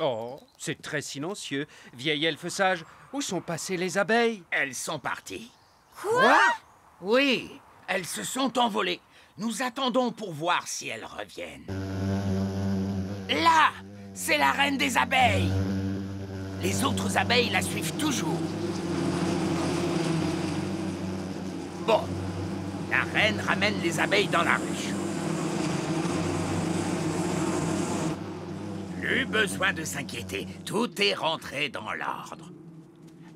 Oh, c'est très silencieux. Vieil elfe sage, où sont passées les abeilles? Elles sont parties. Quoi? Oui, elles se sont envolées. Nous attendons pour voir si elles reviennent. Là, c'est la reine des abeilles. Les autres abeilles la suivent toujours. Bon, la reine ramène les abeilles dans la ruche. Plus besoin de s'inquiéter, tout est rentré dans l'ordre.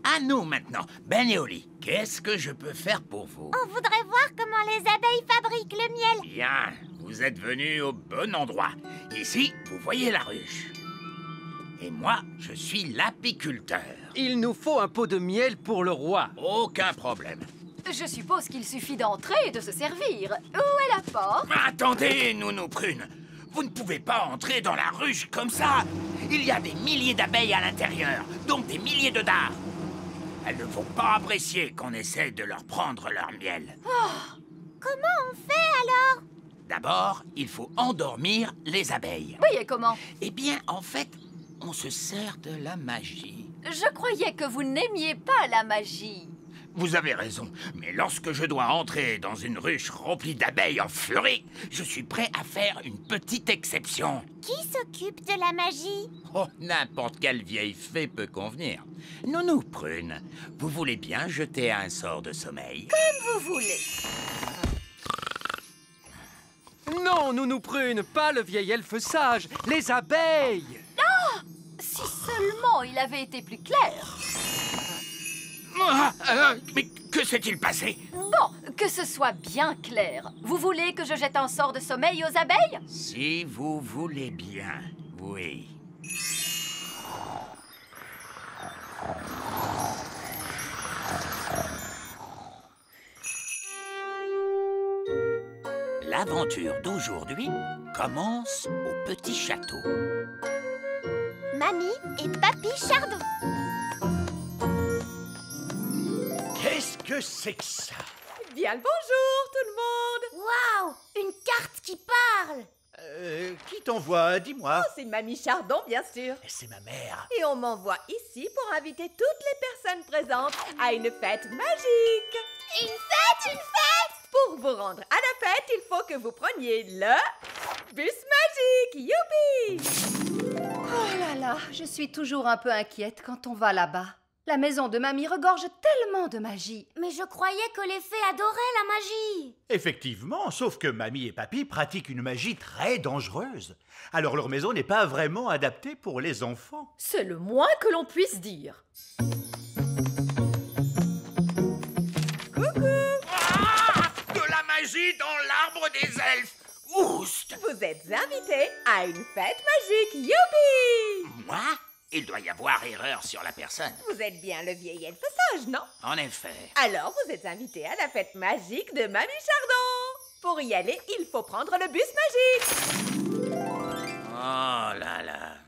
À nous maintenant, Ben et Oli, qu'est-ce que je peux faire pour vous? On voudrait voir comment les abeilles fabriquent le miel. Bien, vous êtes venus au bon endroit. Ici, vous voyez la ruche. Et moi, je suis l'apiculteur. Il nous faut un pot de miel pour le roi. Aucun problème. Je suppose qu'il suffit d'entrer et de se servir. Où est la porte? Attendez, Nounou Prune. Vous ne pouvez pas entrer dans la ruche comme ça. Il y a des milliers d'abeilles à l'intérieur, donc des milliers de dards. Elles ne vont pas apprécier qu'on essaie de leur prendre leur miel. Comment on fait alors? D'abord, il faut endormir les abeilles. Oui, et comment? Eh bien, en fait, on se sert de la magie. Je croyais que vous n'aimiez pas la magie. Vous avez raison, mais lorsque je dois entrer dans une ruche remplie d'abeilles en furie, je suis prêt à faire une petite exception. Qui s'occupe de la magie? Oh, n'importe quelle vieille fée peut convenir. Nounou Prune, vous voulez bien jeter un sort de sommeil? Comme vous voulez. Non, Nounou Prune, pas le vieil elfe sage, les abeilles! Si seulement il avait été plus clair. Mais que s'est-il passé? Bon, que ce soit bien clair. Vous voulez que je jette un sort de sommeil aux abeilles? Si vous voulez bien, oui. L'aventure d'aujourd'hui commence au petit château. Mamie et Papy Chardon. Qu'est-ce que c'est que ça? Bien le bonjour, tout le monde. Waouh! Une carte qui parle! Qui t'envoie? Dis-moi. Oh, c'est Mamie Chardon, bien sûr. C'est ma mère. Et on m'envoie ici pour inviter toutes les personnes présentes à une fête magique. Une fête! Une fête! Pour vous rendre à la fête, il faut que vous preniez le bus magique. Youpi! Oh là là, je suis toujours un peu inquiète quand on va là-bas. La maison de mamie regorge tellement de magie. Mais je croyais que les fées adoraient la magie. Effectivement, sauf que mamie et papy pratiquent une magie très dangereuse. Alors leur maison n'est pas vraiment adaptée pour les enfants. C'est le moins que l'on puisse dire. De la magie dans l'arbre des elfes! Oust! Vous êtes invités à une fête magique. Youpi! Moi? Il doit y avoir erreur sur la personne. Vous êtes bien le vieil elfe sage, non? En effet. Alors, vous êtes invité à la fête magique de Mamie Chardon. Pour y aller, il faut prendre le bus magique. Oh là là.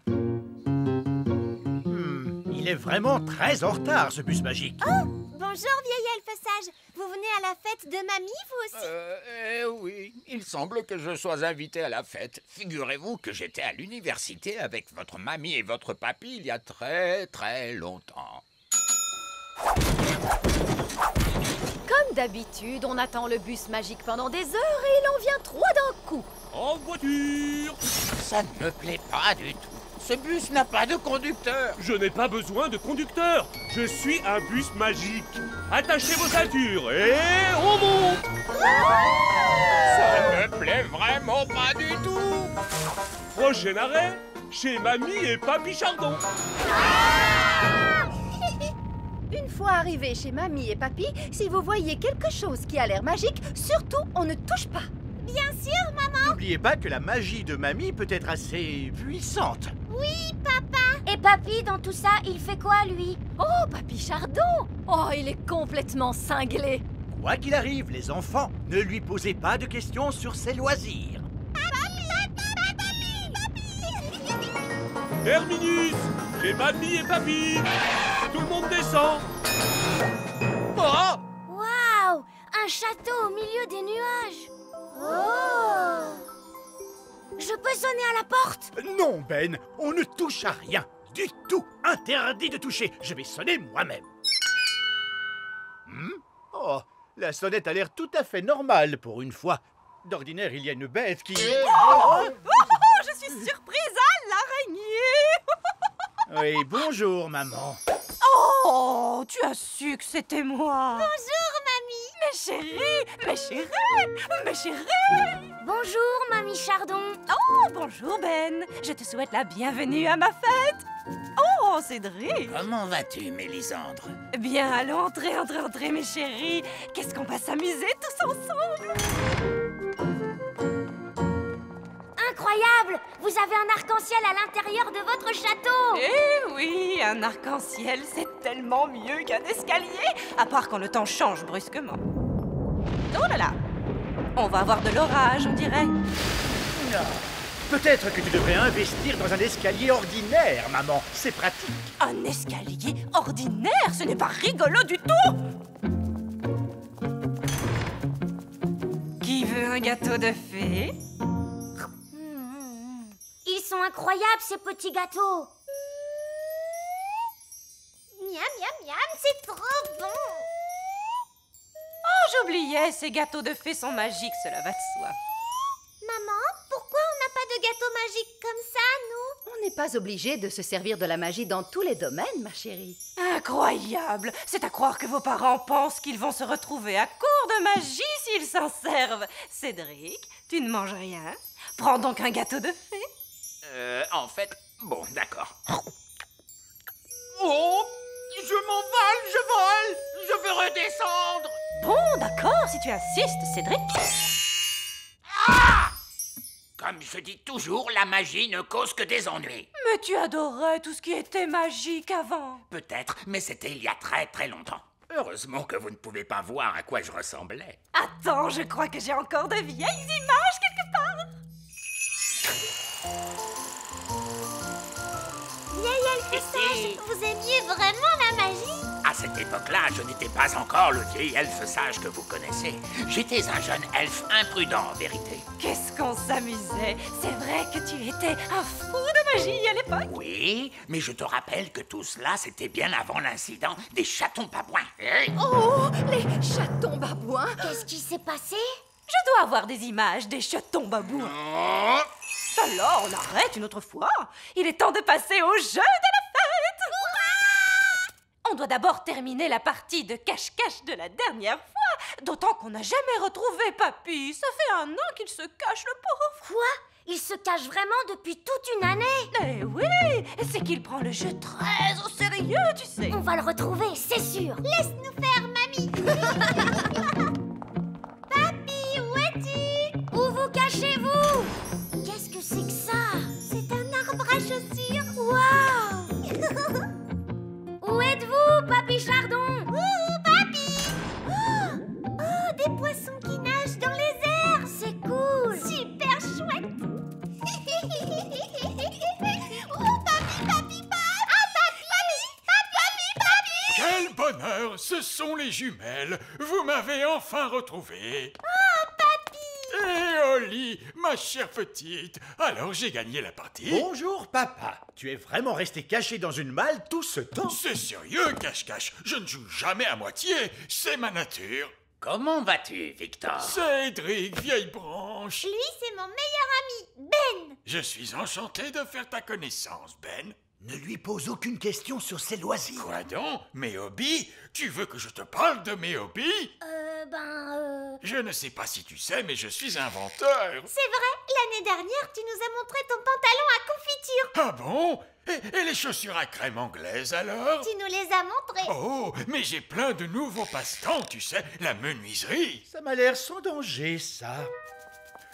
Il est vraiment très en retard, ce bus magique. Oh! Bonjour, vieil elfe sage. Vous venez à la fête de mamie, vous aussi? Oui, il semble que je sois invité à la fête. Figurez-vous que j'étais à l'université avec votre mamie et votre papy il y a très très longtemps. Comme d'habitude, on attend le bus magique pendant des heures et il en vient 3 d'un coup. En voiture! Ça ne me plaît pas du tout. Ce bus n'a pas de conducteur. Je n'ai pas besoin de conducteur. Je suis un bus magique. Attachez vos ceintures et on monte. Ça ne me plaît vraiment pas du tout. Prochain arrêt, chez Mamie et Papy Chardon. Une fois arrivé chez Mamie et Papy, si vous voyez quelque chose qui a l'air magique, surtout on ne touche pas. Bien sûr, maman. N'oubliez pas que la magie de mamie peut être assez puissante. Oui, papa. Et Papy, dans tout ça, il fait quoi, lui? Oh, Papy Chardon! Oh, il est complètement cinglé. Quoi qu'il arrive, les enfants, ne lui posez pas de questions sur ses loisirs. Terminus, chez Mamie et Papy. Tout le monde descend. Oh! Waouh! Un château au milieu des nuages. Oh! Je peux sonner à la porte? Non, Ben, on ne touche à rien. Du tout. Interdit de toucher. Je vais sonner moi-même. Oh, la sonnette a l'air tout à fait normale pour une fois. D'ordinaire, il y a une bête qui... Je suis surprise à l'araignée. Oui, bonjour, maman. Oh, tu as su que c'était moi. Bonjour, mamie. Mes chéris, mes chéris, mes chéris. Bonjour, mamie Chardon. Oh, bonjour Ben. Je te souhaite la bienvenue à ma fête. Oh, Cédric. Comment vas-tu, Mélisandre? Bien, allons, entrez, mes chéris. Qu'est-ce qu'on va s'amuser tous ensemble? Incroyable! Vous avez un arc-en-ciel à l'intérieur de votre château! Eh oui, un arc-en-ciel, c'est tellement mieux qu'un escalier, à part quand le temps change brusquement. Oh là là! On va avoir de l'orage, on dirait. Non. Peut-être que tu devrais investir dans un escalier ordinaire, maman. C'est pratique. Un escalier ordinaire, ce n'est pas rigolo du tout! Qui veut un gâteau de fée? Ils sont incroyables, ces petits gâteaux! Miam, miam, miam, c'est trop bon! Oh, j'oubliais, ces gâteaux de fée sont magiques, cela va de soi. Maman, pourquoi on n'a pas de gâteau magique comme ça, nous? On n'est pas obligé de se servir de la magie dans tous les domaines, ma chérie. Incroyable! C'est à croire que vos parents pensent qu'ils vont se retrouver à court de magie s'ils s'en servent. Cédric, tu ne manges rien. Prends donc un gâteau de fée. En fait, bon, d'accord. Oh, je m'envole, je vole, je veux redescendre. Bon, d'accord, si tu insistes, Cédric. Comme je dis toujours, la magie ne cause que des ennuis. Mais tu adorais tout ce qui était magique avant. Peut-être, mais c'était il y a très très longtemps. Heureusement que vous ne pouvez pas voir à quoi je ressemblais. Attends, je crois que j'ai encore de vieilles images quelque part. Vieil elfe sage, vous aimiez vraiment la magie? À cette époque-là, je n'étais pas encore le vieil elfe sage que vous connaissez. J'étais un jeune elfe imprudent, en vérité. Qu'est-ce qu'on s'amusait. C'est vrai que tu étais un fou de magie à l'époque. Oui, mais je te rappelle que tout cela, c'était bien avant l'incident des chatons babouins. Oh, les chatons babouins. Qu'est-ce qui s'est passé? Je dois avoir des images des chatons babouins. Oh, Alors, on arrête une autre fois. Il est temps de passer au jeu de la fête. On doit d'abord terminer la partie de cache-cache de la dernière fois. D'autant qu'on n'a jamais retrouvé Papy. Ça fait 1 an qu'il se cache, le pauvre. Quoi? Il se cache vraiment depuis toute une année? Eh oui, c'est qu'il prend le jeu très au sérieux, tu sais. On va le retrouver, c'est sûr. Laisse-nous faire, mamie. Papy, où es-tu? Où vous cachez-vous? Qu'est-ce que c'est que ça? C'est un arbre à chaussures. Waouh. Où êtes-vous, Papy Chardon? Papy. Oh, des poissons qui nagent dans les airs. C'est cool. Super chouette. Oh, papy. Quel bonheur, ce sont les jumelles. Vous m'avez enfin retrouvé. Oh, papy. Et Oli, ma chère petite. Alors j'ai gagné la partie. Bonjour, papa. Tu es vraiment resté caché dans une malle tout ce temps? C'est sérieux, cache-cache. Je ne joue jamais à moitié. C'est ma nature. comment vas-tu, Victor? Cédric, vieille branche. Lui, c'est mon meilleur ami, Ben. Je suis enchanté de faire ta connaissance, Ben. Ne lui pose aucune question sur ses loisirs. Quoi donc? Mes hobbies? Tu veux que je te parle de mes hobbies? Je ne sais pas si tu sais, mais je suis inventeur. C'est vrai, l'année dernière, tu nous as montré ton pantalon à confiture. Ah bon? Et les chaussures à crème anglaises alors? Tu nous les as montrées. Oh, mais j'ai plein de nouveaux passe-temps, tu sais, la menuiserie. Ça m'a l'air sans danger, ça.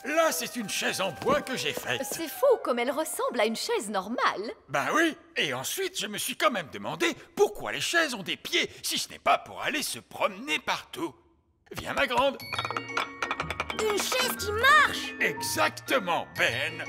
Là, c'est une chaise en bois que j'ai faite. C'est fou comme elle ressemble à une chaise normale. Ben oui, et ensuite, je me suis quand même demandé pourquoi les chaises ont des pieds, si ce n'est pas pour aller se promener partout. Viens, ma grande. Une chaise qui marche. Exactement, Ben.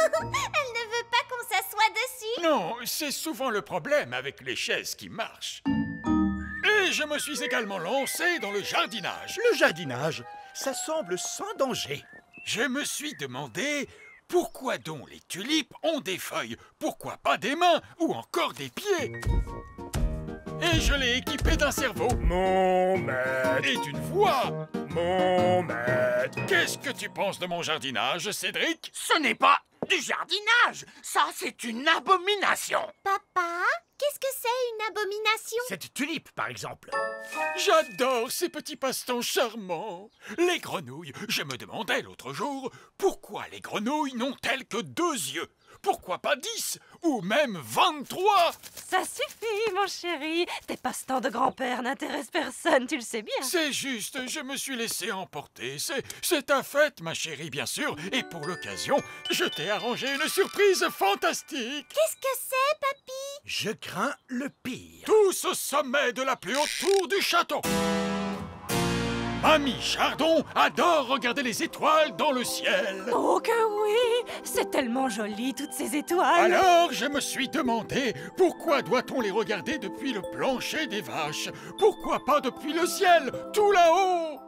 Elle ne veut pas qu'on s'assoie dessus. Non, c'est souvent le problème avec les chaises qui marchent. Et je me suis également lancé dans le jardinage. Le jardinage, ça semble sans danger. Je me suis demandé pourquoi donc les tulipes ont des feuilles, pourquoi pas des mains ou encore des pieds. Et je l'ai équipé d'un cerveau. Mon maître, Et d'une voix. mon maître. Qu'est-ce que tu penses de mon jardinage, Cédric? Ce n'est pas du jardinage. Ça, c'est une abomination. Papa, qu'est-ce que c'est une abomination? Cette tulipe, par exemple. J'adore ces petits passe-temps charmants. Les grenouilles, je me demandais l'autre jour, pourquoi les grenouilles n'ont-elles que 2 yeux? Pourquoi pas 10 ou même 23? Ça suffit, mon chéri. Tes passe-temps de grand-père n'intéressent personne, tu le sais bien. C'est juste, je me suis laissé emporter. C'est ta fête, ma chérie, bien sûr. Et pour l'occasion, je t'ai arrangé une surprise fantastique. Qu'est-ce que c'est, papy? Je crains le pire. Tous au sommet de la plus haute tour du château. Mamie Chardon adore regarder les étoiles dans le ciel. Oh que oui! C'est tellement joli, toutes ces étoiles. Alors, je me suis demandé, pourquoi doit-on les regarder depuis le plancher des vaches? Pourquoi pas depuis le ciel, tout là-haut?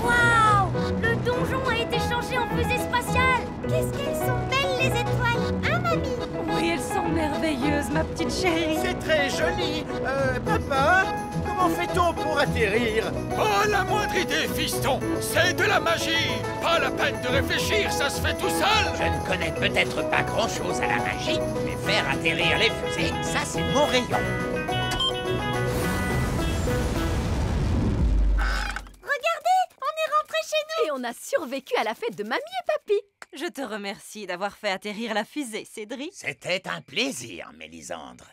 Waouh! Le donjon a été changé en fusée spatiale. Qu'est-ce qu'elles sont belles, les étoiles, hein, mamie? Oui, elles sont merveilleuses, ma petite chérie. C'est très joli. Papa, comment fait-on pour atterrir? Pas la moindre idée, fiston. C'est de la magie. Pas la peine de réfléchir, ça se fait tout seul. Je ne connais peut-être pas grand-chose à la magie, mais faire atterrir les fusées, ça, c'est mon rayon. Regardez, on est rentré chez nous. Et on a survécu à la fête de mamie et papy. Je te remercie d'avoir fait atterrir la fusée, Cédric. C'était un plaisir, Mélisandre.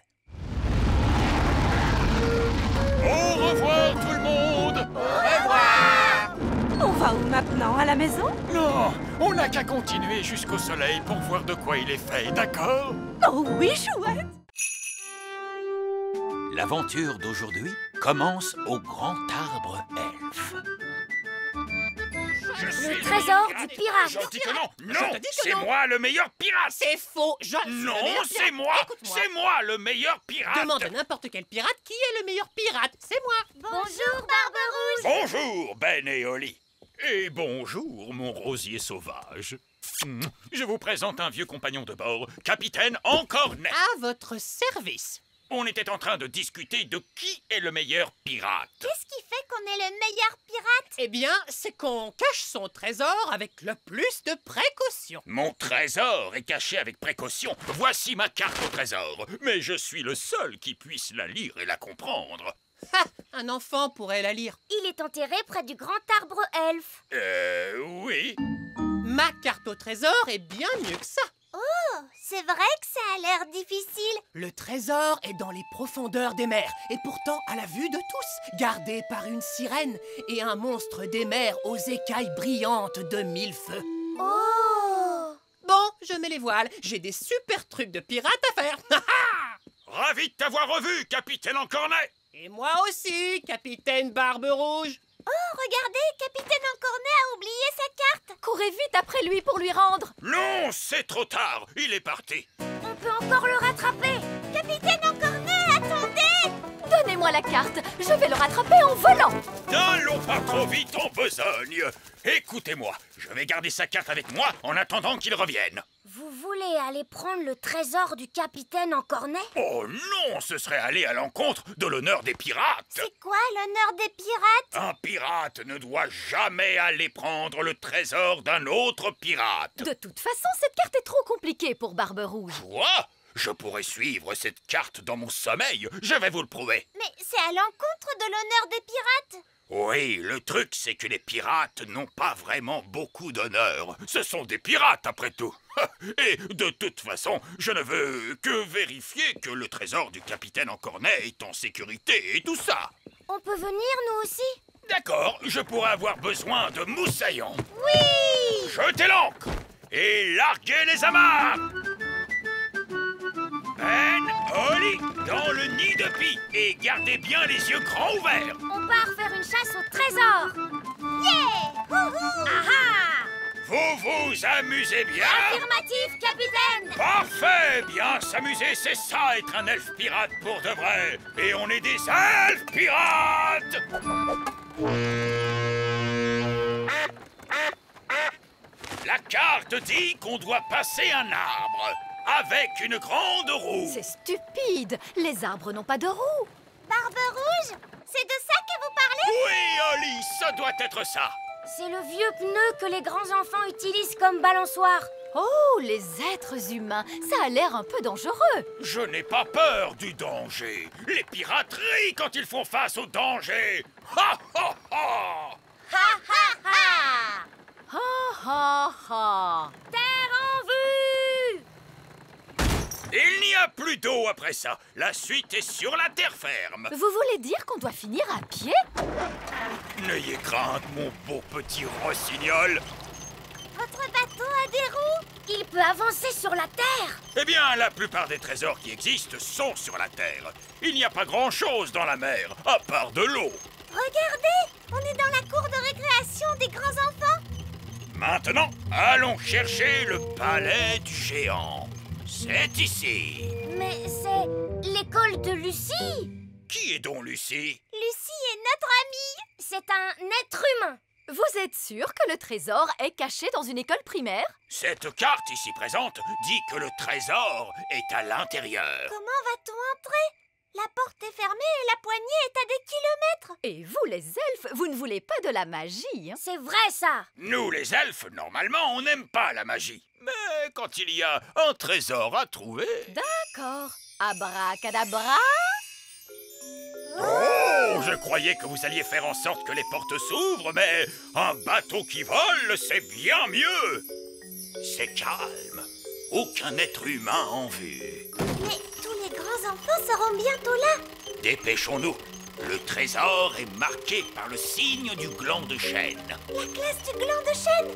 Au revoir, tout le monde. On va où maintenant? À la maison? Non, on n'a qu'à continuer jusqu'au soleil pour voir de quoi il est fait, d'accord? Oh oui, chouette! L'aventure d'aujourd'hui commence au grand arbre elfe. Le trésor du pirate. Je dis que non. Non, te dis que c'est non. moi le meilleur pirate. C'est faux, je suis le Non, meilleur c'est pirate. moi. Écoute-moi. C'est moi le meilleur pirate. Demande à n'importe quel pirate qui est le meilleur pirate. C'est moi. Bonjour, Barbe-Rouge. Bonjour, Ben et Oli. Et bonjour, mon rosier sauvage. Je vous présente un vieux compagnon de bord, capitaine Encornet. À votre service. On était en train de discuter de qui est le meilleur pirate. Qu'est-ce qui fait qu'on est le meilleur pirate? Eh bien, c'est qu'on cache son trésor avec le plus de précaution. Mon trésor est caché avec précaution. Voici ma carte au trésor. Mais je suis le seul qui puisse la lire et la comprendre. Ha! Un enfant pourrait la lire. Il est enterré près du grand arbre elfe. Oui. Ma carte au trésor est bien mieux que ça. Oh, c'est vrai que ça a l'air difficile. Le trésor est dans les profondeurs des mers, et pourtant à la vue de tous, gardé par une sirène et un monstre des mers aux écailles brillantes de 1000 feux. Oh! Bon, je mets les voiles, j'ai des super trucs de pirate à faire. Ravi de t'avoir revu, capitaine Encornet. Et moi aussi, capitaine Barbe-Rouge. Oh, regardez, Capitaine Encornet a oublié sa carte. Courez vite après lui pour lui rendre. Non, c'est trop tard. Il est parti. On peut encore le rattraper. Capitaine Encornet, attendez! Donnez-moi la carte, je vais le rattraper en volant. N'allons pas trop vite en besogne. Écoutez-moi, je vais garder sa carte avec moi en attendant qu'il revienne. Vous voulez aller prendre le trésor du Capitaine Encornet? Oh non, ce serait aller à l'encontre de l'honneur des pirates. C'est quoi l'honneur des pirates? Un pirate ne doit jamais aller prendre le trésor d'un autre pirate. De toute façon, cette carte est trop compliquée pour Barbe-Rouge. Quoi? Je pourrais suivre cette carte dans mon sommeil. Je vais vous le prouver. Mais c'est à l'encontre de l'honneur des pirates. Oui, le truc, c'est que les pirates n'ont pas vraiment beaucoup d'honneur. Ce sont des pirates, après tout. Et de toute façon, je ne veux que vérifier que le trésor du capitaine Encornet est en sécurité et tout ça. On peut venir, nous aussi? D'accord, je pourrais avoir besoin de moussaillons. Oui! Jetez l'ancre et larguez les amarres. Ben, Oli, dans le nid de pie et gardez bien les yeux grands ouverts. On part faire une chasse au trésor. Yeah! Wouhou! Aha! Vous vous amusez bien? Affirmatif, capitaine! Parfait! Bien s'amuser, c'est ça, être un elfe pirate pour de vrai! Et on est des elfes pirates! La carte dit qu'on doit passer un arbre avec une grande roue. C'est stupide. Les arbres n'ont pas de roue. Barbe Rouge, c'est de ça que vous parlez? Oui, Oli, ça doit être ça. C'est le vieux pneu que les grands enfants utilisent comme balançoire. Oh, les êtres humains, ça a l'air un peu dangereux. Je n'ai pas peur du danger. Les pirates rient quand ils font face au danger. Ha ha ha! Ha ha ha! Ha ha ha. Terre en vue! Il n'y a plus d'eau après ça. La suite est sur la terre ferme. Vous voulez dire qu'on doit finir à pied? N'ayez crainte, mon beau petit rossignol. Votre bateau a des roues? Il peut avancer sur la terre. Eh bien, la plupart des trésors qui existent sont sur la terre. Il n'y a pas grand-chose dans la mer, à part de l'eau. Regardez, on est dans la cour de récréation des grands enfants. Maintenant, allons chercher le palais du géant. C'est ici. Mais c'est l'école de Lucie. Qui est donc Lucie? Lucie est notre amie. C'est un être humain. Vous êtes sûr que le trésor est caché dans une école primaire? Cette carte ici présente dit que le trésor est à l'intérieur. Comment va-t-on entrer? La porte est fermée et la poignée est à des kilomètres. Et vous, les elfes, vous ne voulez pas de la magie, hein? C'est vrai, ça. Nous, les elfes, normalement, on n'aime pas la magie. Mais quand il y a un trésor à trouver... D'accord. Abracadabra. Oh, je croyais que vous alliez faire en sorte que les portes s'ouvrent, mais un bateau qui vole, c'est bien mieux. C'est calme. Aucun être humain en vue. Mais tous les grands enfants seront bientôt là. Dépêchons-nous. Le trésor est marqué par le signe du gland de chêne. La classe du gland de chêne,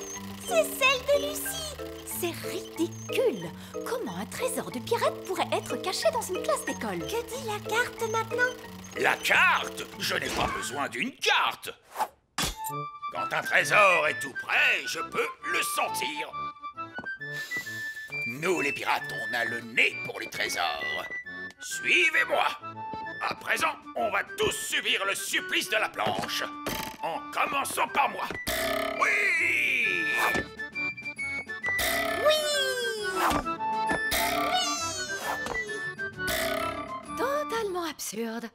c'est celle de Lucie. C'est ridicule. Comment un trésor de pirate pourrait être caché dans une classe d'école? Que dit la carte maintenant? La carte? Je n'ai pas besoin d'une carte. Quand un trésor est tout près, je peux le sentir. Nous, les pirates, on a le nez pour les trésors. Suivez-moi. À présent, on va tous subir le supplice de la planche. En commençant par moi. Oui! Totalement absurde.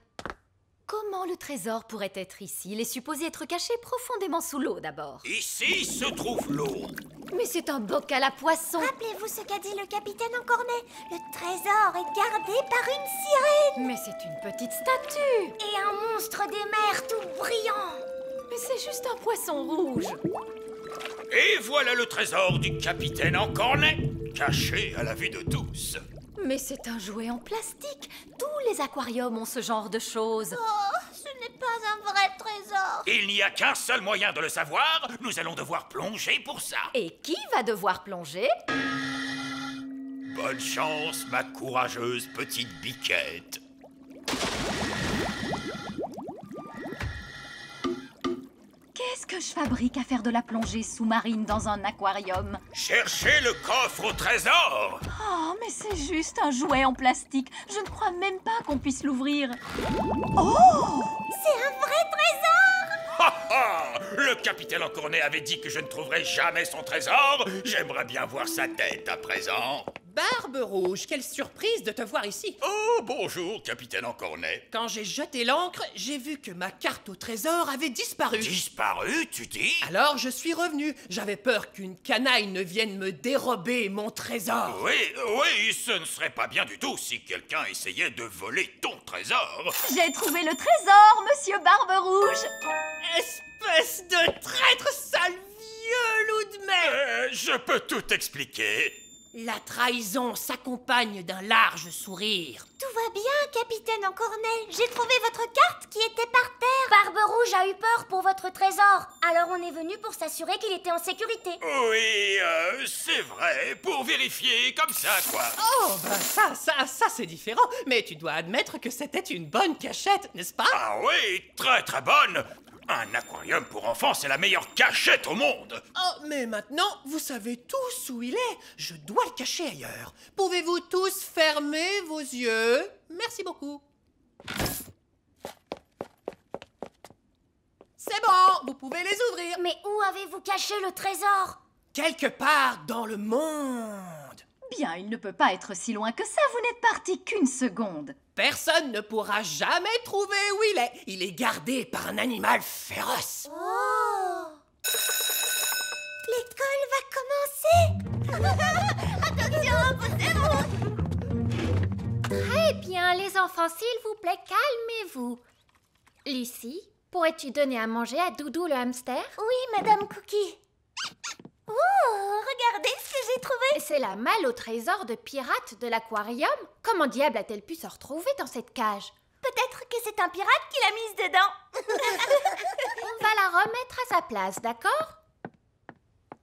Comment le trésor pourrait être ici? Il est supposé être caché profondément sous l'eau d'abord. Ici se trouve l'eau. Mais c'est un bocal à poissons. Rappelez-vous ce qu'a dit le capitaine Encornet. Le trésor est gardé par une sirène. Mais c'est une petite statue. Et un monstre des mers tout brillant. Mais c'est juste un poisson rouge. Et voilà le trésor du capitaine Encornet, caché à la vue de tous. Mais c'est un jouet en plastique. Tous les aquariums ont ce genre de choses. Oh, ce n'est pas un vrai trésor. Il n'y a qu'un seul moyen de le savoir. Nous allons devoir plonger pour ça. Et qui va devoir plonger? Bonne chance, ma courageuse petite biquette. Qu'est-ce que je fabrique à faire de la plongée sous-marine dans un aquarium? Cherchez le coffre au trésor. Oh, mais c'est juste un jouet en plastique. Je ne crois même pas qu'on puisse l'ouvrir. Oh! C'est un vrai trésor. Ha ha! Le capitaine Encornet avait dit que je ne trouverais jamais son trésor. J'aimerais bien voir sa tête à présent. Barbe Rouge, quelle surprise de te voir ici. Oh, bonjour, capitaine Encornet. Quand j'ai jeté l'ancre, j'ai vu que ma carte au trésor avait disparu. Disparu, tu dis? Alors je suis revenu. J'avais peur qu'une canaille ne vienne me dérober mon trésor. Oui, ce ne serait pas bien du tout si quelqu'un essayait de voler ton trésor. J'ai trouvé le trésor, monsieur Barbe Rouge. Espèce de traître, sale vieux loup de mer. Je peux tout expliquer. La trahison s'accompagne d'un large sourire. Tout va bien, capitaine Encornet. J'ai trouvé votre carte qui était par terre. Barbe Rouge a eu peur pour votre trésor. Alors on est venu pour s'assurer qu'il était en sécurité. Oui, c'est vrai, pour vérifier comme ça, quoi. Oh, ben ça c'est différent. Mais tu dois admettre que c'était une bonne cachette, n'est-ce pas? Ah oui, très très bonne. Un aquarium pour enfants, c'est la meilleure cachette au monde. Oh, mais maintenant, vous savez tous où il est. Je dois le cacher ailleurs. Pouvez-vous tous fermer vos yeux? Merci beaucoup. C'est bon, vous pouvez les ouvrir. Mais où avez-vous caché le trésor? Quelque part dans le monde. Bien, il ne peut pas être si loin que ça, vous n'êtes parti qu'une seconde. Personne ne pourra jamais trouver où il est. Il est gardé par un animal féroce. Oh! L'école va commencer. Attention, poussez-vous. Très bien, les enfants, s'il vous plaît, calmez-vous. Lucie, pourrais-tu donner à manger à Doudou le hamster? Oui, Madame Cookie. Oh, regardez ce que j'ai trouvé. C'est la malle au trésor de pirate de l'aquarium. Comment diable a-t-elle pu se retrouver dans cette cage? Peut-être que c'est un pirate qui l'a mise dedans. On va la remettre à sa place, d'accord?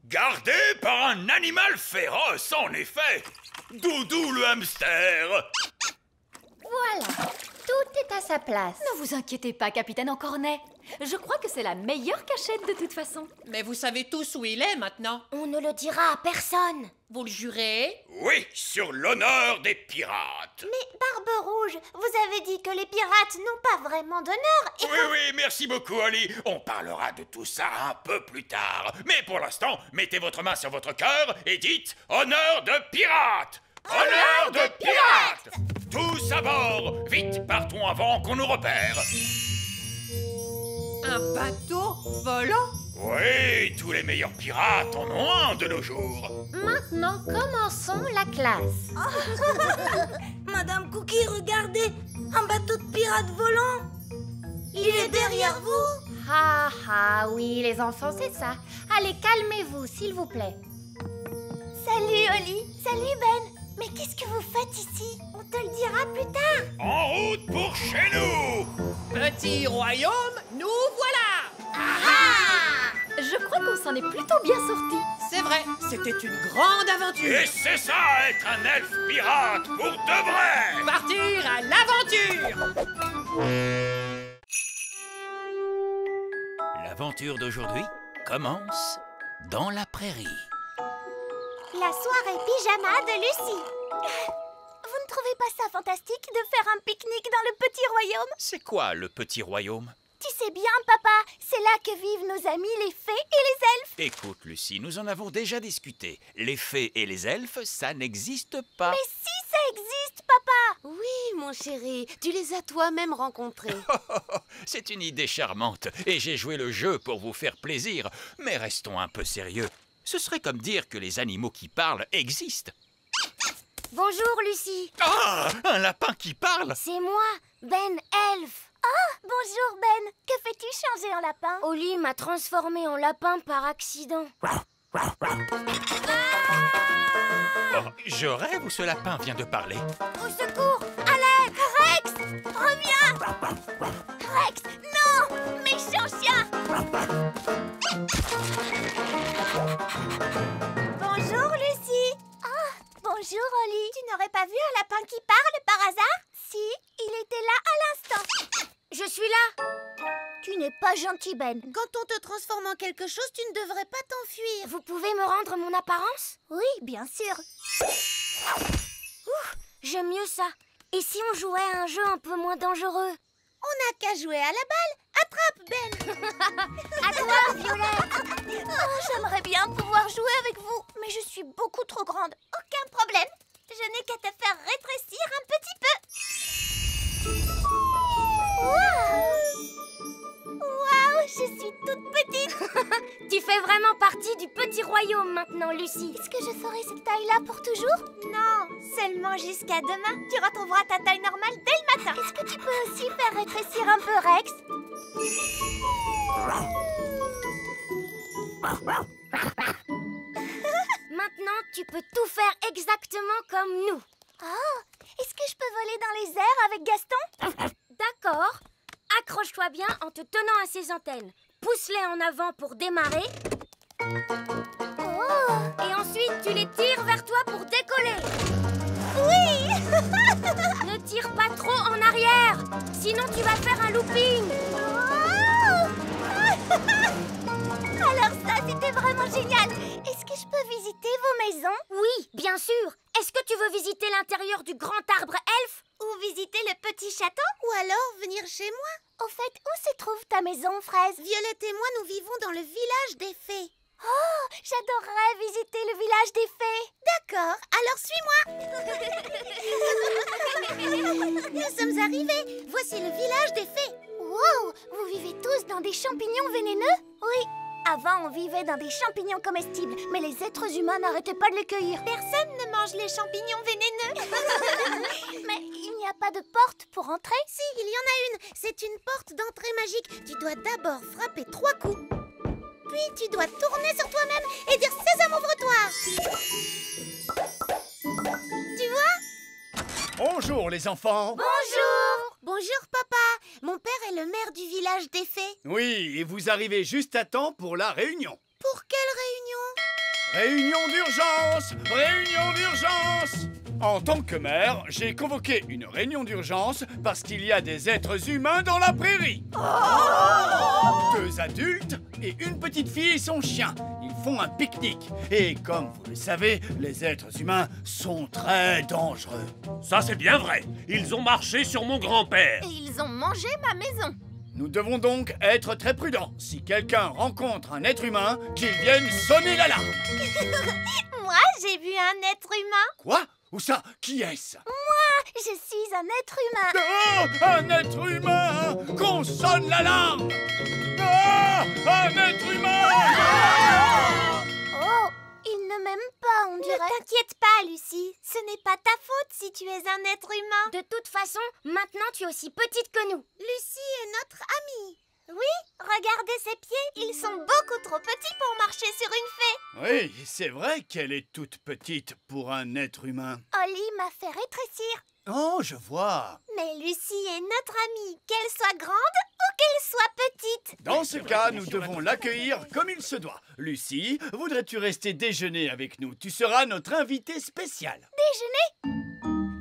Gardé par un animal féroce, en effet. Doudou le hamster. Voilà, tout est à sa place. Ne vous inquiétez pas, capitaine Encornet. Je crois que c'est la meilleure cachette de toute façon. Mais vous savez tous où il est maintenant. On ne le dira à personne. Vous le jurez? Oui, sur l'honneur des pirates. Mais Barbe Rouge, vous avez dit que les pirates n'ont pas vraiment d'honneur et Oui, merci beaucoup, Holly. On parlera de tout ça un peu plus tard. Mais pour l'instant, mettez votre main sur votre cœur et dites « Honneur de pirate !» Honneur de pirate! Tous à bord! Vite, partons avant qu'on nous repère. Un bateau volant? Oui, tous les meilleurs pirates en ont un de nos jours. Maintenant, commençons la classe. Madame Cookie, regardez, un bateau de pirates volant. Il est derrière vous. Ah ah, oui, les enfants, c'est ça. Allez, calmez-vous, s'il vous plaît. Salut Holly, salut Ben. Mais qu'est-ce que vous faites ici? On te le dira plus tard. En route pour chez nous! Petit royaume, nous voilà! Je crois qu'on s'en est plutôt bien sorti. C'est vrai, c'était une grande aventure. Et c'est ça, être un elfe pirate pour de vrai! Partir à l'aventure! L'aventure d'aujourd'hui commence dans la prairie. La soirée pyjama de Lucie. Vous ne trouvez pas ça fantastique de faire un pique-nique dans le petit royaume? C'est quoi le petit royaume? Tu sais bien, papa, c'est là que vivent nos amis les fées et les elfes. Écoute, Lucie, nous en avons déjà discuté. Les fées et les elfes, ça n'existe pas. Mais si ça existe, papa! Oui, mon chéri, tu les as toi-même rencontrés. C'est une idée charmante, et j'ai joué le jeu pour vous faire plaisir. Mais restons un peu sérieux. Ce serait comme dire que les animaux qui parlent existent. Bonjour, Lucie. Ah! Un lapin qui parle? C'est moi, Ben Elf. Oh, bonjour, Ben. Que fais-tu changer en lapin? Holly m'a transformé en lapin par accident. Oh, je rêve ou ce lapin vient de parler? Au secours! Alex! Rex! Reviens! Rex! Non! Méchant chien! Bonjour, Lucie! Ah, bonjour, Holly. Tu n'aurais pas vu un lapin qui parle par hasard? Si, il était là à l'instant. Je suis là. Tu n'es pas gentil, Ben. Quand on te transforme en quelque chose, tu ne devrais pas t'enfuir. Vous pouvez me rendre mon apparence? Oui, bien sûr. Ouh, j'aime mieux ça. Et si on jouait à un jeu un peu moins dangereux? On n'a qu'à jouer à la balle. Attrape, Ben. À toi, Violette. Oh, j'aimerais bien pouvoir jouer avec vous, mais je suis beaucoup trop grande. Aucun problème. Je n'ai qu'à te faire rétrécir un petit peu. Waouh, je suis toute petite. Tu fais vraiment partie du petit royaume maintenant, Lucie. Est-ce que je ferai cette taille-là pour toujours? Non, seulement jusqu'à demain. Tu retrouveras ta taille normale dès le matin. Est-ce que tu peux aussi faire rétrécir un peu Rex? Maintenant, tu peux tout faire exactement comme nous. Oh, est-ce que je peux voler dans les airs avec Gaston? D'accord. Accroche-toi bien en te tenant à ses antennes. Pousse-les en avant pour démarrer. Oh. Et ensuite, tu les tires vers toi pour décoller. Oui. Ne tire pas trop en arrière, sinon tu vas faire un looping. Oh. maison? Oui, bien sûr. Est-ce que tu veux visiter l'intérieur du grand arbre elfe? Ou visiter le petit château? Ou alors venir chez moi? Au fait, où se trouve ta maison, Fraise? Violette et moi, nous vivons dans le village des fées. Oh, j'adorerais visiter le village des fées. D'accord, alors suis-moi. Nous sommes arrivés. Voici le village des fées. Wow, vous vivez tous dans des champignons vénéneux? Oui. Avant, on vivait dans des champignons comestibles, mais les êtres humains n'arrêtaient pas de les cueillir. Personne ne mange les champignons vénéneux. Mais il n'y a pas de porte pour entrer? Si, il y en a une. C'est une porte d'entrée magique. Tu dois d'abord frapper 3 coups. Puis tu dois tourner sur toi-même et dire « Sésame, ouvre-toi » Tu vois? Bonjour les enfants. Bonjour. Bonjour papa. Mon père est le maire du village des fées. Oui, et vous arrivez juste à temps pour la réunion. Pour quelle réunion? Réunion d'urgence! Réunion d'urgence! En tant que maire, j'ai convoqué une réunion d'urgence parce qu'il y a des êtres humains dans la prairie. 2 adultes et une petite fille et son chien. Ils font un pique-nique. Et comme vous le savez, les êtres humains sont très dangereux. Ça, c'est bien vrai. Ils ont marché sur mon grand-père. Et ils ont mangé ma maison. Nous devons donc être très prudents. Si quelqu'un rencontre un être humain, qu'il vienne sonner l'alarme. Moi, j'ai vu un être humain. Quoi? Où ça? Qui est-ce? Moi, je suis un être humain. Oh, un être humain! Qu'on sonne l'alarme! Ah, un être humain! Oh, il ne m'aime pas, on dirait. Ne t'inquiète pas, Lucie. Ce n'est pas ta faute si tu es un être humain. De toute façon, maintenant tu es aussi petite que nous. Lucie est notre amie. Oui, regardez ses pieds. Ils sont beaucoup trop petits pour marcher sur une fée. Oui, c'est vrai qu'elle est toute petite pour un être humain. Oli m'a fait rétrécir. Oh, je vois. Mais Lucie est notre amie, qu'elle soit grande ou qu'elle soit petite. Dans ce cas, nous devons l'accueillir comme il se doit. Lucie, voudrais-tu rester déjeuner avec nous? Tu seras notre invitée spéciale. Déjeuner?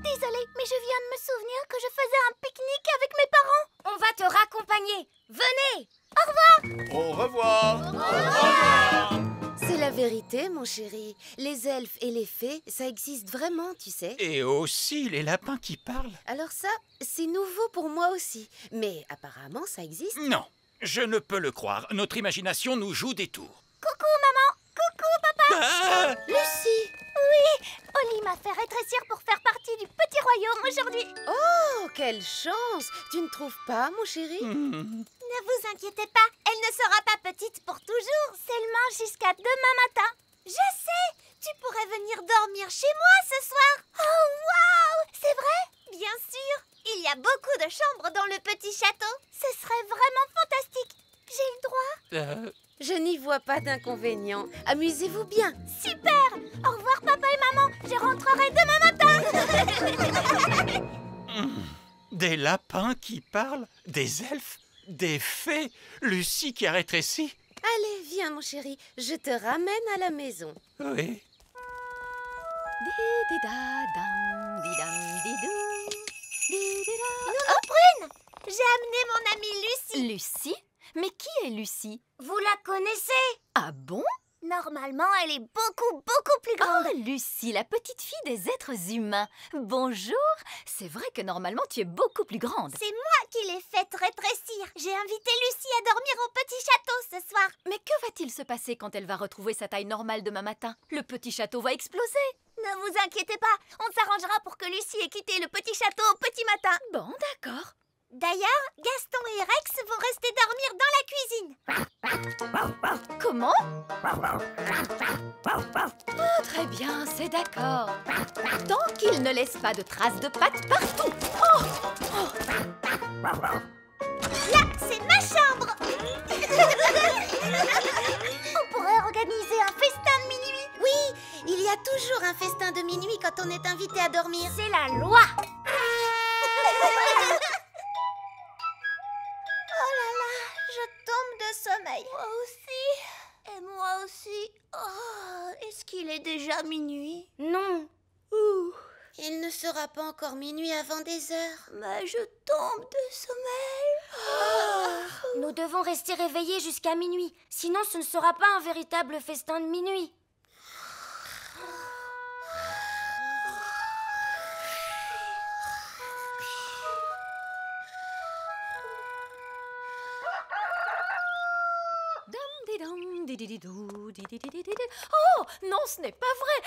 Désolée, mais je viens de me souvenir que je faisais un pique-nique avec mes parents. On va te raccompagner. Venez. Au revoir. Au revoir. Au revoir. C'est la vérité, mon chéri. Les elfes et les fées, ça existe vraiment, tu sais. Et aussi les lapins qui parlent. Alors ça, c'est nouveau pour moi aussi. Mais apparemment, ça existe. Non, je ne peux le croire. Notre imagination nous joue des tours. Coucou, maman. Coucou, papa. Ah! Lucie. Oui, Oli m'a fait rétrécir pour faire partie du petit royaume aujourd'hui. Oh, quelle chance! Tu ne trouves pas, mon chéri? Ne vous inquiétez pas, elle ne sera pas petite pour toujours, seulement jusqu'à demain matin. Je sais, tu pourrais venir dormir chez moi ce soir. Oh, waouh! C'est vrai? Bien sûr, il y a beaucoup de chambres dans le petit château. Ce serait vraiment fantastique. J'ai le droit? Je n'y vois pas d'inconvénient. Amusez-vous bien. Super! Au revoir, papa et maman. Je rentrerai demain matin. Des lapins qui parlent? Des elfes? Des fées? Lucie qui a rétréci? Allez, viens, mon chéri. Je te ramène à la maison. Oui. Nounou Prune! J'ai amené mon amie Lucie. Lucie? Mais qui est Lucie? Vous la connaissez? Ah bon? Normalement, elle est beaucoup plus grande. Oh, Lucie, la petite fille des êtres humains. Bonjour. C'est vrai que normalement, tu es beaucoup plus grande. C'est moi qui l'ai faite rétrécir. J'ai invité Lucie à dormir au petit château ce soir. Mais que va-t-il se passer quand elle va retrouver sa taille normale demain matin? Le petit château va exploser. Ne vous inquiétez pas, on s'arrangera pour que Lucie ait quitté le petit château au petit matin. Bon, d'accord. D'ailleurs, Gaston et Rex vont rester dormir dans la cuisine. Comment? Oh, très bien, c'est d'accord. Tant qu'ils ne laissent pas de traces de pattes partout. Oh, Là, c'est ma chambre. On pourrait organiser un festin de minuit. Oui, il y a toujours un festin de minuit quand on est invité à dormir. C'est la loi. Oh là là, je tombe de sommeil. Moi aussi. Et moi aussi. Oh, est-ce qu'il est déjà minuit? Non. Il ne sera pas encore minuit avant des heures. Mais je tombe de sommeil. Nous devons rester réveillés jusqu'à minuit. Sinon, ce ne sera pas un véritable festin de minuit. Didididou, didididididi. Oh, non, ce n'est pas vrai.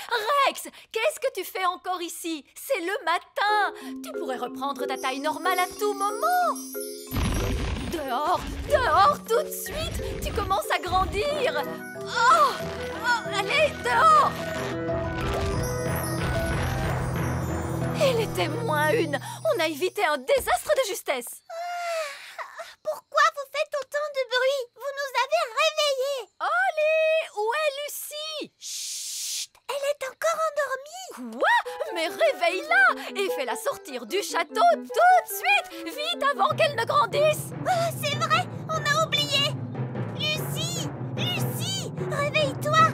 Rex, qu'est-ce que tu fais encore ici? C'est le matin. Tu pourrais reprendre ta taille normale à tout moment. Dehors, dehors, tout de suite. Tu commences à grandir. Oh, allez, dehors. Il était -1. On a évité un désastre de justesse. Pourquoi vous faites autant de bruit? Vous nous avez réveillés. Ollie, où est Lucie? Chut, elle est encore endormie. Quoi? Mais réveille-la et fais-la sortir du château tout de suite, vite avant qu'elle ne grandisse. Oh, c'est vrai, on a oublié. Lucie, Lucie, réveille-toi.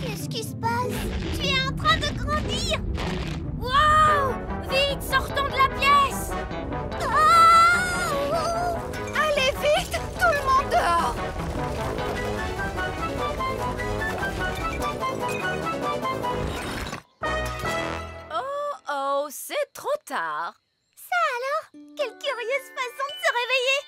Qu'est-ce qui se passe? Tu es en train de grandir. Waouh! Vite, sortons de la pièce. Allez vite, tout le monde dehors. Oh, c'est trop tard. Ça alors? Quelle curieuse façon de se réveiller.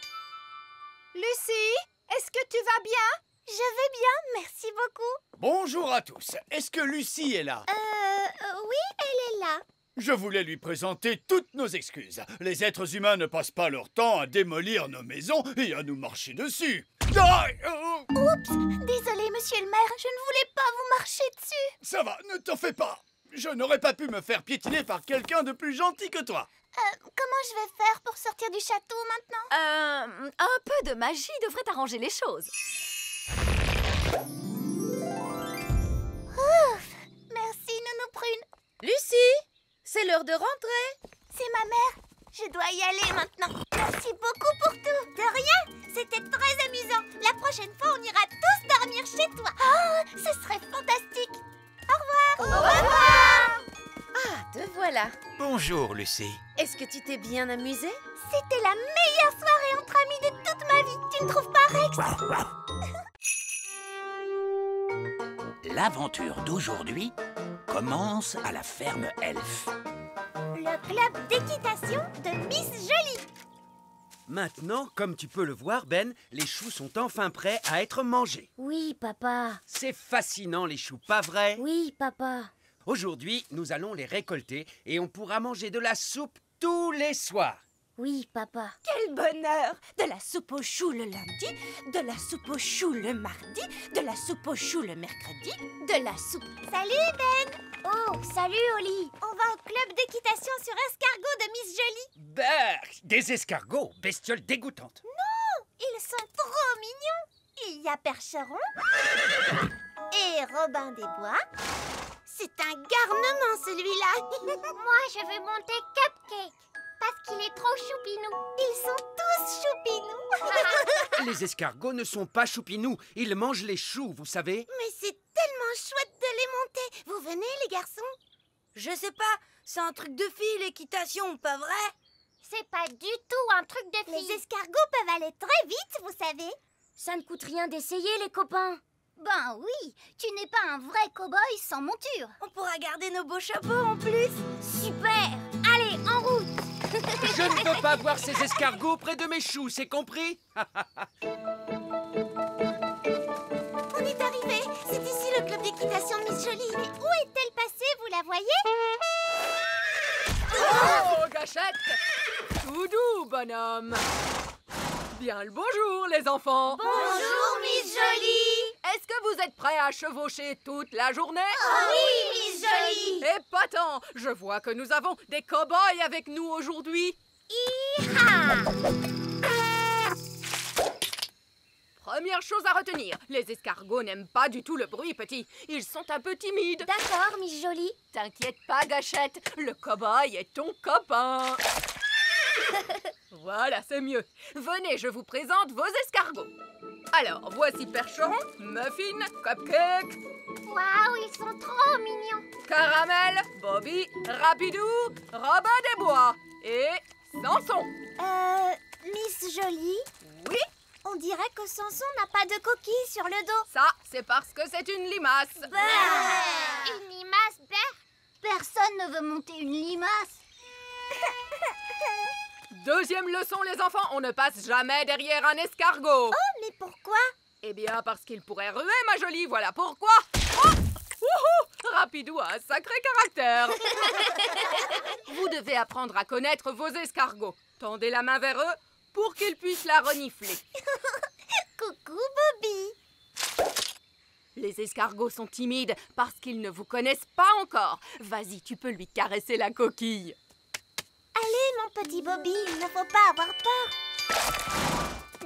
Lucie, est-ce que tu vas bien? Je vais bien, merci beaucoup. Bonjour à tous. Est-ce que Lucie est là? Oui, elle est là. Je voulais lui présenter toutes nos excuses. Les êtres humains ne passent pas leur temps à démolir nos maisons et à nous marcher dessus. Oups, désolé, monsieur le maire, je ne voulais pas vous marcher dessus. Ça va, ne t'en fais pas. Je n'aurais pas pu me faire piétiner par quelqu'un de plus gentil que toi. Comment je vais faire pour sortir du château maintenant? Un peu de magie devrait arranger les choses. Ouf, merci, Nounou Prune. Lucie, c'est l'heure de rentrer. C'est ma mère. Je dois y aller maintenant. Merci beaucoup pour tout. De rien. C'était très amusant. La prochaine fois, on ira tous dormir chez toi. Oh, ce serait fantastique. Au revoir. Au revoir. Ah, te voilà. Bonjour, Lucie. Est-ce que tu t'es bien amusée? C'était la meilleure soirée entre amis de toute ma vie. Tu ne trouves pas, Rex? L'aventure d'aujourd'hui commence à la ferme Elfe. Le club d'équitation de Miss Jolie. Maintenant, comme tu peux le voir, Ben, les choux sont enfin prêts à être mangés. Oui, papa. C'est fascinant, les choux, pas vrai? Oui, papa. Aujourd'hui, nous allons les récolter et on pourra manger de la soupe tous les soirs. Oui, papa. Quel bonheur! De la soupe aux choux le lundi, de la soupe aux choux le mardi, de la soupe aux choux le mercredi, de la soupe... Salut, Ben! Oh, salut, Oli! On va au club d'équitation sur escargot de Miss Jolie. Berk, des escargots, bestioles dégoûtantes. Non, ils sont trop mignons. Il y a Percheron et Robin des Bois. C'est un garnement, celui-là. Moi, je veux monter Cupcake. Parce qu'il est trop choupinou. Ils sont tous choupinous. Les escargots ne sont pas choupinous, ils mangent les choux, vous savez. Mais c'est tellement chouette de les monter. Vous venez, les garçons? Je sais pas, c'est un truc de fille, l'équitation, pas vrai? C'est pas du tout un truc de fille. Les escargots peuvent aller très vite, vous savez. Ça ne coûte rien d'essayer, les copains. Ben oui, tu n'es pas un vrai cow-boy sans monture. On pourra garder nos beaux chapeaux en plus. Super. Allez, en route. Je ne veux pas voir ces escargots près de mes choux, c'est compris? On est arrivé. C'est ici le club d'équitation de Miss Jolie. Mais où est-elle passée, vous la voyez? Oh, Gâchette! Tout doux, bonhomme. Bien le bonjour, les enfants. Bonjour, Miss Jolie. Est-ce que vous êtes prêts à chevaucher toute la journée? Oh oui, Miss Jolie. Épatant! Je vois que nous avons des cow-boys avec nous aujourd'hui. Hi-ha! Première chose à retenir, les escargots n'aiment pas du tout le bruit, petit. Ils sont un peu timides. D'accord, Miss Jolie. T'inquiète pas, Gâchette, le cow-boy est ton copain. Voilà, c'est mieux. Venez, je vous présente vos escargots. Alors, voici Percheron, Muffin, Cupcake. Waouh, ils sont trop mignons. Caramel, Bobby, Rapidou, Robin des Bois et Samson. Miss Jolie? Oui? On dirait que Samson n'a pas de coquille sur le dos. Ça, c'est parce que c'est une limace. Une limace, Personne ne veut monter une limace. Deuxième leçon, les enfants, on ne passe jamais derrière un escargot. Oh, mais pourquoi? Eh bien, parce qu'il pourrait ruer, ma jolie, voilà pourquoi. Oh! Wouhou! Rapidou a un sacré caractère. Vous devez apprendre à connaître vos escargots. Tendez la main vers eux pour qu'ils puissent la renifler. Coucou, Bobby. Les escargots sont timides parce qu'ils ne vous connaissent pas encore. Vas-y, tu peux lui caresser la coquille. Allez, mon petit Bobby, il ne faut pas avoir peur.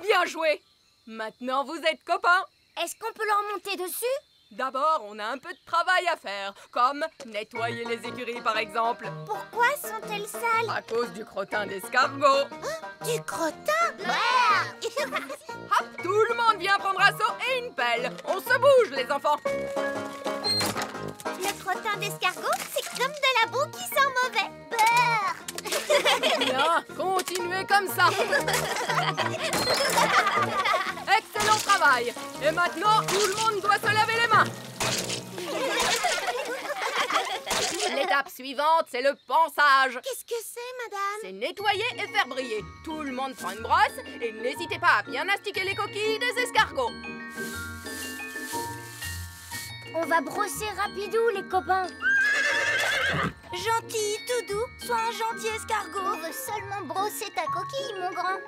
Bien joué. Maintenant, vous êtes copains. Est-ce qu'on peut leur monter dessus? D'abord, on a un peu de travail à faire, comme nettoyer les écuries par exemple. Pourquoi sont-elles sales? À cause du crottin d'escargot. Du crottin? Hop, tout le monde vient prendre un seau et une pelle. On se bouge, les enfants. Le crottin d'escargot, c'est comme de la boue qui sent mauvais. Beurre. Bien, continuez comme ça. Excellent travail. Et maintenant, tout le monde doit se laver les mains. L'étape suivante, c'est le pansage. Qu'est-ce que c'est, madame? C'est nettoyer et faire briller. Tout le monde prend une brosse et n'hésitez pas à bien astiquer les coquilles des escargots. On va brosser rapidou, les copains. Gentil, tout doux, sois un gentil escargot. On veut seulement brosser ta coquille, mon grand.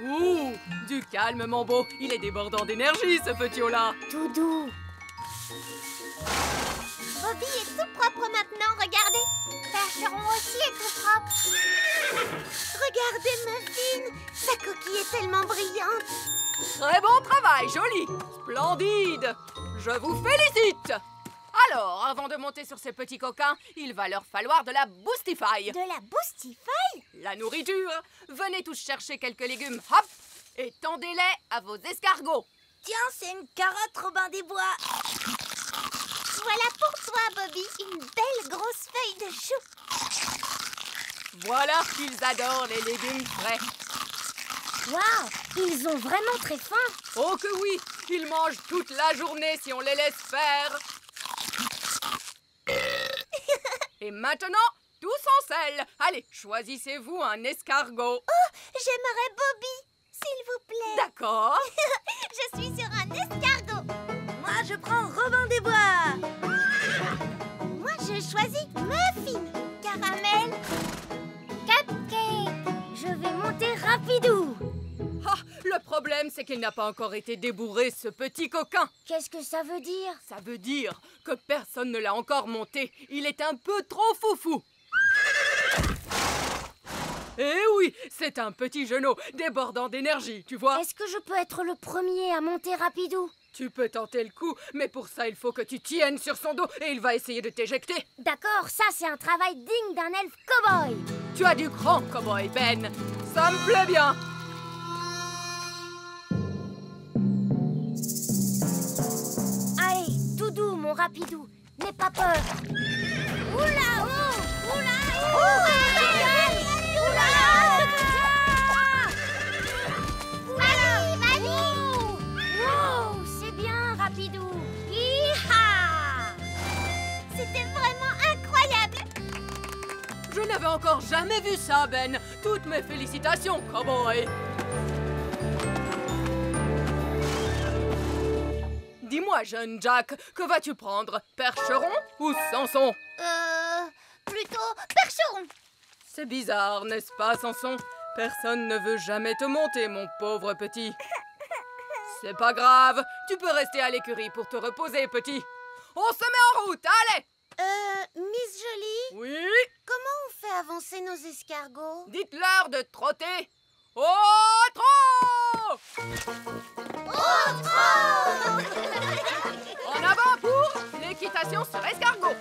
Ouh, du calme, mon beau. Il est débordant d'énergie, ce petit haut-là. Tout doux. Bobby est tout propre maintenant, regardez. Percheron aussi est tout propre. Regardez Muffin, sa coquille est tellement brillante. Très bon travail, joli. Splendide. Je vous félicite. Alors, avant de monter sur ces petits coquins, il va leur falloir de la Boostify. De la Boostify? La nourriture. Venez tous chercher quelques légumes, hop, et tendez-les à vos escargots. Tiens, c'est une carotte, Robin des Bois. Voilà pour toi, Bobby, une belle grosse feuille de chou. Voilà qu'ils adorent les légumes frais. Waouh, ils ont vraiment très faim. Oh que oui, ils mangent toute la journée si on les laisse faire. Et maintenant, tous en selle. Allez, choisissez-vous un escargot. Oh, j'aimerais Bobby, s'il vous plaît. D'accord. Je suis sur un escargot. Moi, je prends Robin des Bois. Moi, je choisis Muffin, Caramel, Cupcake. Je vais monter rapidou. Ah, le problème, c'est qu'il n'a pas encore été débourré, ce petit coquin. Qu'est-ce que ça veut dire? Ça veut dire que personne ne l'a encore monté. Il est un peu trop foufou. Eh oui, c'est un petit genou débordant d'énergie, tu vois. Est-ce que je peux être le premier à monter rapidou? Tu peux tenter le coup, mais pour ça, il faut que tu tiennes sur son dos et il va essayer de t'éjecter. D'accord, ça c'est un travail digne d'un elfe cow-boy. Tu as du grand cow-boy, Ben. Ça me plaît bien. Allez, tout doux, mon rapidou. N'aie pas peur. Oula, oh, oula, oh, oula, wow, c'est bien, rapidou. Hi-ha! C'était vraiment incroyable. Je n'avais encore jamais vu ça, Ben. Toutes mes félicitations, cowboy. Dis-moi, jeune Jack, que vas-tu prendre? Percheron ou Samson? Plutôt Percheron. C'est bizarre, n'est-ce pas, Samson? Personne ne veut jamais te monter, mon pauvre petit. C'est pas grave, tu peux rester à l'écurie pour te reposer, petit. On se met en route, allez! Miss Jolie? Oui? Comment on fait avancer nos escargots? Dites-leur de trotter. Au trot! Au trot! En avant pour l'équitation sur escargot.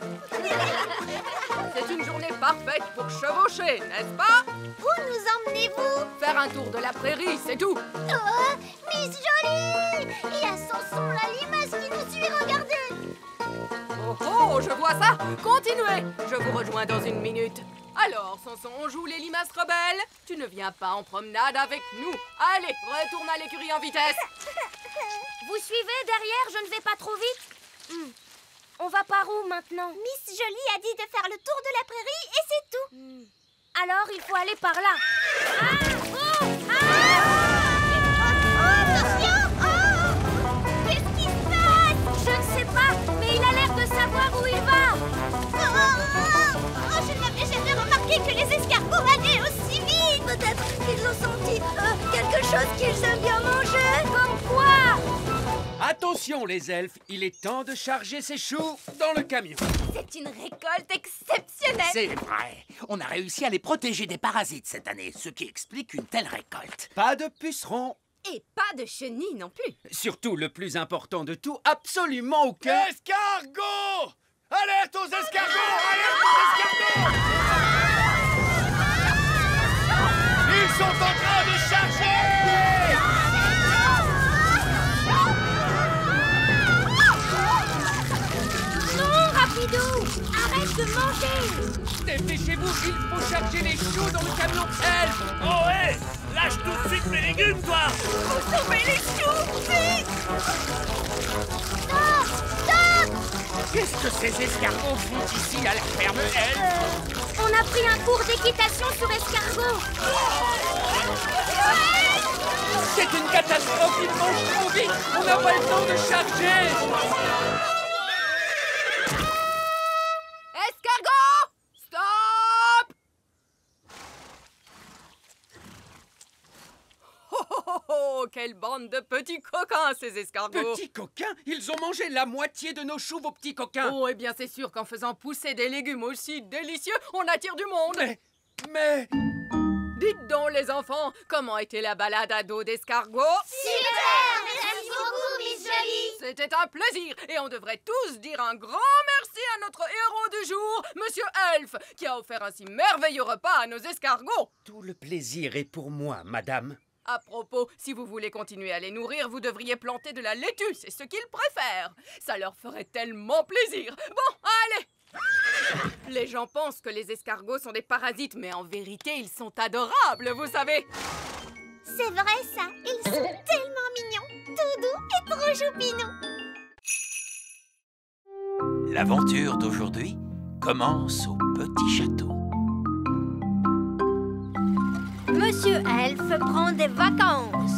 C'est une journée parfaite pour chevaucher, n'est-ce pas? Où nous emmenez-vous? Faire un tour de la prairie, c'est tout. Oh, Miss Jolie! Il y a Samson, la limace qui nous suit, regardez! Oh oh, je vois ça. Continuez. Je vous rejoins dans une minute. Alors, Samson, on joue les limaces rebelles? Tu ne viens pas en promenade avec nous? Allez, retourne à l'écurie en vitesse. Vous suivez derrière, je ne vais pas trop vite? On va par où maintenant? Miss Jolie a dit de faire le tour de la prairie et c'est tout. Alors, il faut aller par là. Ah! Oh! Ah! Oh, attention! J'aime bien manger. Comme quoi? Attention les elfes, il est temps de charger ces choux dans le camion. C'est une récolte exceptionnelle. C'est vrai. On a réussi à les protéger des parasites cette année, ce qui explique une telle récolte. Pas de pucerons. Et pas de chenilles non plus. Surtout le plus important de tout, absolument aucun... Escargot! Alerte aux escargots! Alerte aux escargots! Ils sont en train de charger! Non, Rapidou! Arrête de manger! Dépêchez-vous, il faut charger les choux dans le camion elfe. Oh, hé! Lâche tout de suite mes légumes, toi! Faut sauver les choux, vite! Stop! Stop! Qu'est-ce que ces escargots font ici à la ferme elfe? On a pris un cours d'équitation sur escargot. C'est une catastrophe, ils mangent trop vite. On n'a pas le temps de charger. Escargot! Stop! Oh, oh, oh, oh, quelle bande de petits coquins, ces escargots! Petits coquins? Ils ont mangé la moitié de nos choux, vos petits coquins. Oh, eh bien, c'est sûr qu'en faisant pousser des légumes aussi délicieux, on attire du monde! Mais... Dites donc, les enfants, comment était la balade à dos d'escargot? Super! Merci beaucoup, Miss Jolie. C'était un plaisir, et on devrait tous dire un grand merci à notre héros du jour, Monsieur Elf, qui a offert un si merveilleux repas à nos escargots. Tout le plaisir est pour moi, madame. À propos, si vous voulez continuer à les nourrir, vous devriez planter de la laitue, c'est ce qu'ils préfèrent. Ça leur ferait tellement plaisir. Bon, allez! Les gens pensent que les escargots sont des parasites, mais en vérité, ils sont adorables, vous savez. C'est vrai ça, ils sont tellement mignons, tout doux et trop choupinous. L'aventure d'aujourd'hui commence au petit château. Monsieur Elf prend des vacances.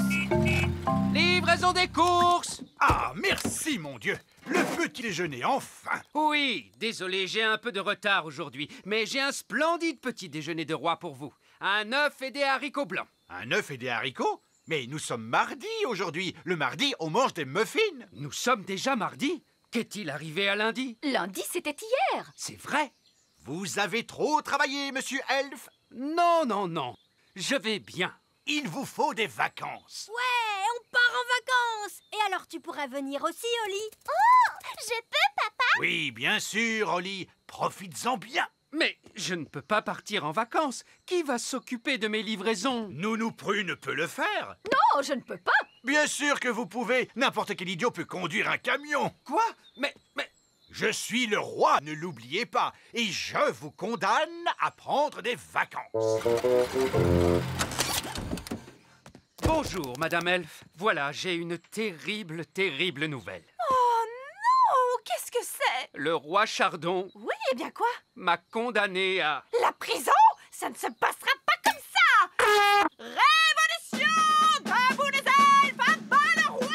Livraison des courses. Ah, merci, mon Dieu! Le petit déjeuner, enfin! Oui, désolé, j'ai un peu de retard aujourd'hui, mais j'ai un splendide petit déjeuner de roi pour vous. Un œuf et des haricots blancs. Un œuf et des haricots? Mais nous sommes mardi aujourd'hui. Le mardi, on mange des muffins. Nous sommes déjà mardi? Qu'est-il arrivé à lundi? Lundi, c'était hier. C'est vrai? Vous avez trop travaillé, monsieur Elf. Non, non, non. Je vais bien. Il vous faut des vacances. Ouais, on part en vacances. Et alors tu pourrais venir aussi, Oli? Oh, je peux, papa? Oui, bien sûr, Oli. Profites-en bien. Mais je ne peux pas partir en vacances. Qui va s'occuper de mes livraisons? Nounou Prune peut le faire. Non, je ne peux pas. Bien sûr que vous pouvez. N'importe quel idiot peut conduire un camion. Quoi? Mais... Je suis le roi, ne l'oubliez pas. Et je vous condamne à prendre des vacances. Bonjour, Madame Elf. Voilà, j'ai une terrible, terrible nouvelle. Oh non! Qu'est-ce que c'est? Le roi Chardon Oui, eh bien quoi? m'a condamné à... La prison? Ça ne se passera pas comme ça! Révolution! Debout les elfes! À bas le roi!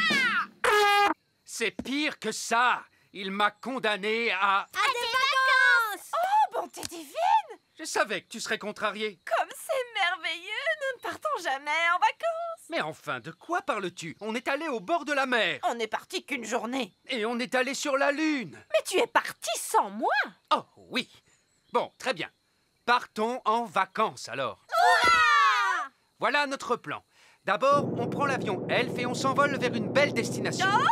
C'est pire que ça. Il m'a condamné à... À des vacances! Oh, bonté divine! Je savais que tu serais contrarié. Comme c'est merveilleux! Nous ne partons jamais en vacances! Mais enfin, de quoi parles-tu? On est allé au bord de la mer. On n'est parti qu'une journée. Et on est allé sur la Lune. Mais tu es parti sans moi! Oh, oui. Bon, très bien. Partons en vacances, alors. Hurrah! Voilà notre plan. D'abord, on prend l'avion Elf et on s'envole vers une belle destination. Oh, magnifique!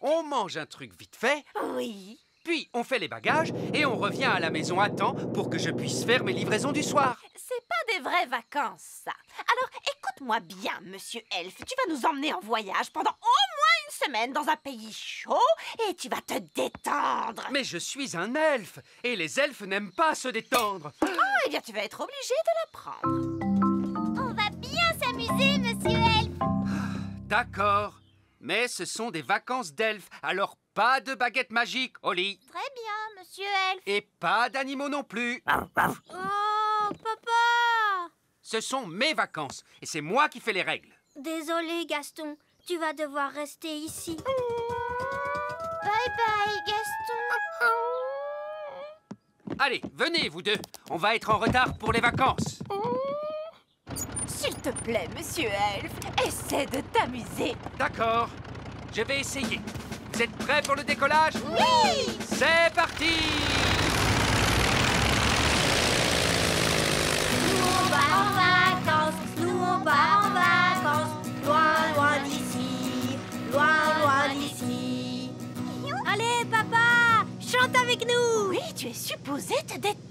On mange un truc vite fait. Oui. Puis, on fait les bagages et on revient à la maison à temps pour que je puisse faire mes livraisons du soir. C'est pas des vraies vacances, ça. Alors, écoute-moi bien, monsieur Elf. Tu vas nous emmener en voyage pendant au moins une semaine dans un pays chaud et tu vas te détendre. Mais je suis un elfe et les elfes n'aiment pas se détendre. Ah, eh bien, tu vas être obligé de l'apprendre. On va bien s'amuser, monsieur Elf. D'accord. Mais ce sont des vacances d'elfes, alors pas de baguette magique, Oli. Très bien, monsieur Elf. Et pas d'animaux non plus. Oh, papa! Ce sont mes vacances et c'est moi qui fais les règles. Désolé, Gaston. Tu vas devoir rester ici. Bye bye, Gaston. Allez, venez, vous deux. On va être en retard pour les vacances. S'il te plaît, monsieur Elf, essaie de t'amuser. D'accord, je vais essayer. Vous êtes prêts pour le décollage? Oui! C'est parti! Nous on va en vacances, nous on va en vacances, loin, loin d'ici, loin, loin d'ici. Allez, papa, chante avec nous! Oui, tu es supposé te détendre.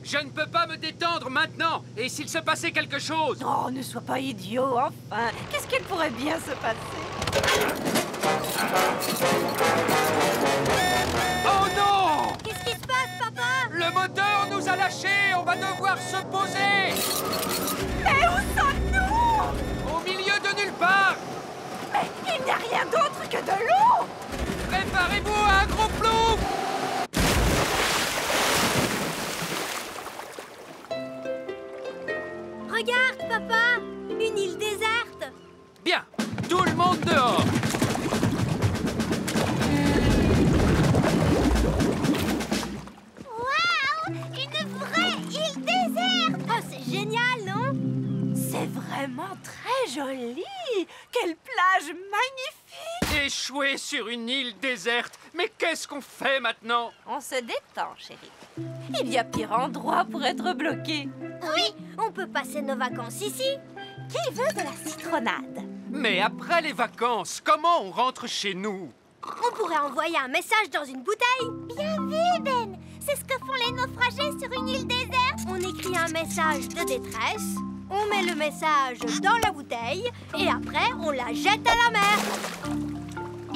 Je ne peux pas me détendre maintenant. Et s'il se passait quelque chose? Oh, ne sois pas idiot, enfin. Qu'est-ce qu'il pourrait bien se passer? Oh non! Qu'est-ce qui se passe, papa? Le moteur nous a lâchés. On va devoir se poser. Mais où sommes-nous? Au milieu de nulle part. Mais il n'y a rien d'autre que de l'eau. Préparez-vous à un gros plouf. Regarde, papa, une île déserte. Bien, tout le monde dehors. Waouh, une vraie île déserte. Oh, c'est génial, non? C'est vraiment très joli. Quelle plage magnifique. Échoué sur une île déserte. Mais qu'est-ce qu'on fait maintenant? On se détend, chérie. Il y a pire endroit pour être bloqué. Oui, on peut passer nos vacances ici. Qui veut de la citronnade? Mais après les vacances, comment on rentre chez nous? On pourrait envoyer un message dans une bouteille. Bien vu, Ben. C'est ce que font les naufragés sur une île déserte. On écrit un message de détresse, on met le message dans la bouteille et après, on la jette à la mer.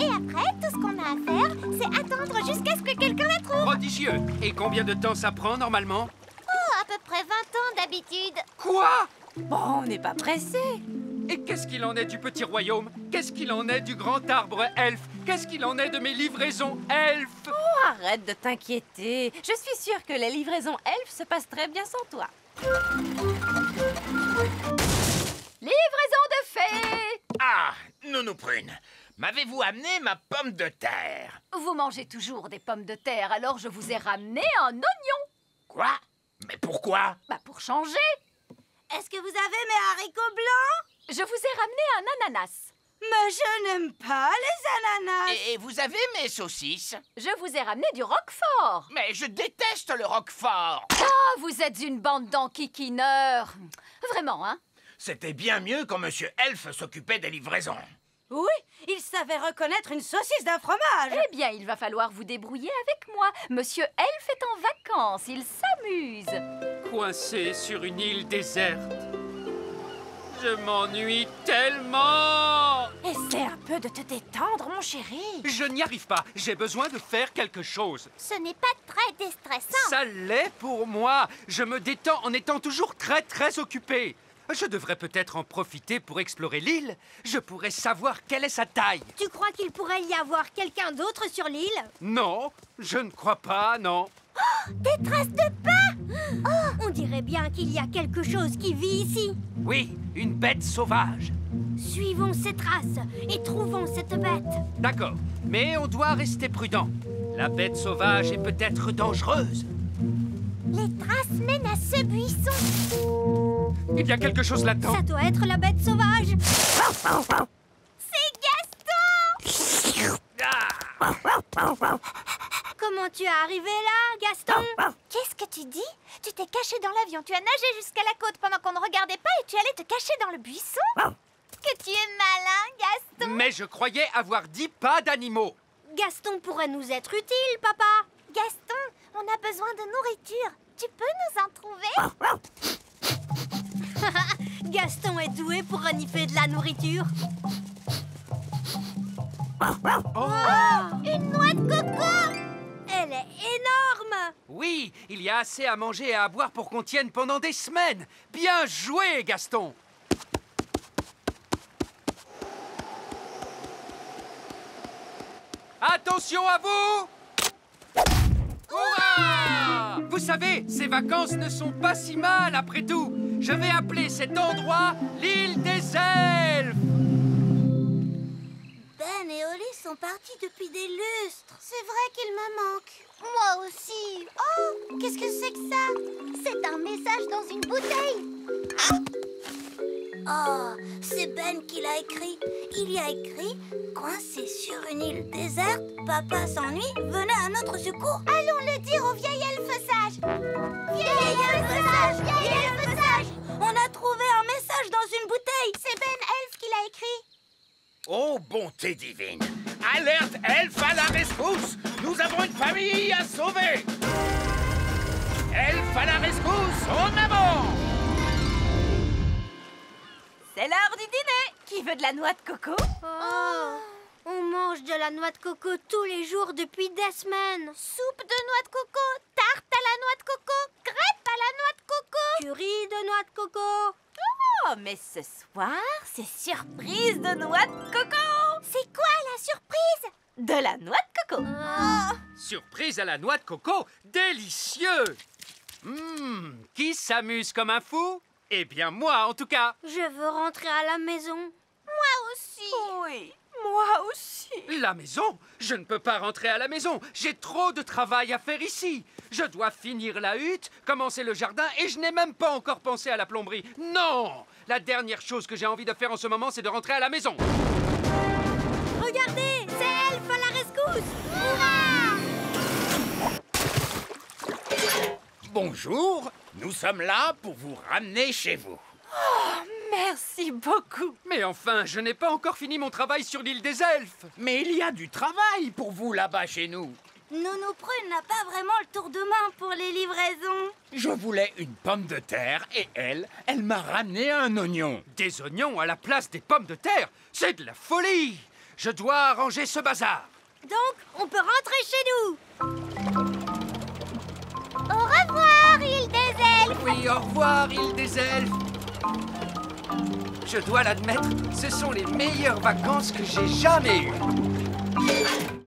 Et après, tout ce qu'on a à faire, c'est attendre jusqu'à ce que quelqu'un la trouve. Prodigieux. Et combien de temps ça prend normalement? Oh, à peu près 20 ans d'habitude. Quoi? Bon, on n'est pas pressé. Et qu'est-ce qu'il en est du petit royaume? Qu'est-ce qu'il en est du grand arbre elfe? Qu'est-ce qu'il en est de mes livraisons elfes? Oh, arrête de t'inquiéter. Je suis sûre que les livraisons elfes se passent très bien sans toi. Livraison de fées! Ah, Nounou Prune, m'avez-vous amené ma pomme de terre? Vous mangez toujours des pommes de terre, alors je vous ai ramené un oignon. Quoi? Mais pourquoi? Bah pour changer. Est-ce que vous avez mes haricots blancs? Je vous ai ramené un ananas. Mais je n'aime pas les ananas. Et vous avez mes saucisses? Je vous ai ramené du roquefort. Mais je déteste le roquefort. Ah, vous êtes une bande d'enquiquineurs. Vraiment, hein? C'était bien mieux quand Monsieur Elfe s'occupait des livraisons. Oui, il savait reconnaître une saucisse d'un fromage. Eh bien, il va falloir vous débrouiller avec moi. Monsieur Elfe est en vacances, il s'amuse. Coincé sur une île déserte. Je m'ennuie tellement. Essaie un peu de te détendre, mon chéri. Je n'y arrive pas. J'ai besoin de faire quelque chose. Ce n'est pas très déstressant. Ça l'est pour moi. Je me détends en étant toujours très occupé. Je devrais peut-être en profiter pour explorer l'île. Je pourrais savoir quelle est sa taille. Tu crois qu'il pourrait y avoir quelqu'un d'autre sur l'île? Non, je ne crois pas, non. Oh, des traces de pas! Oh, on dirait bien qu'il y a quelque chose qui vit ici. Oui, une bête sauvage. Suivons ces traces et trouvons cette bête. D'accord, mais on doit rester prudent. La bête sauvage est peut-être dangereuse. Les traces mènent à ce buisson. Il y a quelque chose là-dedans. Ça doit être la bête sauvage. C'est Gaston! Comment tu es arrivé là, Gaston? Qu'est-ce que tu dis? Tu t'es caché dans l'avion, tu as nagé jusqu'à la côte pendant qu'on ne regardait pas et tu allais te cacher dans le buisson? Que tu es malin, Gaston! Mais je croyais avoir dit pas d'animaux. Gaston pourrait nous être utile, papa. Gaston, on a besoin de nourriture. Tu peux nous en trouver? Gaston est doué pour renifler de la nourriture. Oh! Une noix de coco! Elle est énorme! Oui, il y a assez à manger et à boire pour qu'on tienne pendant des semaines. Bien joué, Gaston! Attention à vous! Hurrah! Vous savez, ces vacances ne sont pas si mal après tout. Je vais appeler cet endroit l'île des elfes. Ben et Oli sont partis depuis des lustres. C'est vrai qu'ils me manquent. Moi aussi. Oh, qu'est-ce que c'est que ça? C'est un message dans une bouteille. Oh, c'est Ben qui l'a écrit. Il y a écrit « Coincé sur une île déserte, papa s'ennuie, venez à notre secours. » Allons le dire au vieil elfe sage. Vieil elfe sage, vieil elfe sage. On a trouvé un message dans une bouteille. C'est Ben Elfe qui l'a écrit. Oh, bonté divine! Alerte elfe à la rescousse! Nous avons une famille à sauver! Elfe à la rescousse, en avant! C'est l'heure du dîner. Qui veut de la noix de coco? Oh, on mange de la noix de coco tous les jours depuis des semaines. Soupe de noix de coco, tarte à la noix de coco, crêpe à la noix de coco, curry de noix de coco. Oh, mais ce soir, c'est surprise de noix de coco. C'est quoi la surprise? De la noix de coco. Surprise à la noix de coco, délicieux! Qui s'amuse comme un fou? Eh bien, moi, en tout cas. Je veux rentrer à la maison. Moi aussi. Oui, moi aussi. La maison? Je ne peux pas rentrer à la maison. J'ai trop de travail à faire ici. Je dois finir la hutte, commencer le jardin et je n'ai même pas encore pensé à la plomberie. Non! La dernière chose que j'ai envie de faire en ce moment, c'est de rentrer à la maison. Regardez, c'est Elfe à la rescousse. Hurrah! Bonjour, nous sommes là pour vous ramener chez vous. Oh, merci beaucoup. Mais enfin, je n'ai pas encore fini mon travail sur l'île des elfes. Mais il y a du travail pour vous là-bas chez nous. Nounou Prune n'a pas vraiment le tour de main pour les livraisons. Je voulais une pomme de terre et elle m'a ramené un oignon. Des oignons à la place des pommes de terre? C'est de la folie! Je dois arranger ce bazar. Donc, on peut rentrer chez nous. Au revoir, île des elfes. Oui, au revoir, île des elfes. Je dois l'admettre, ce sont les meilleures vacances que j'ai jamais eues.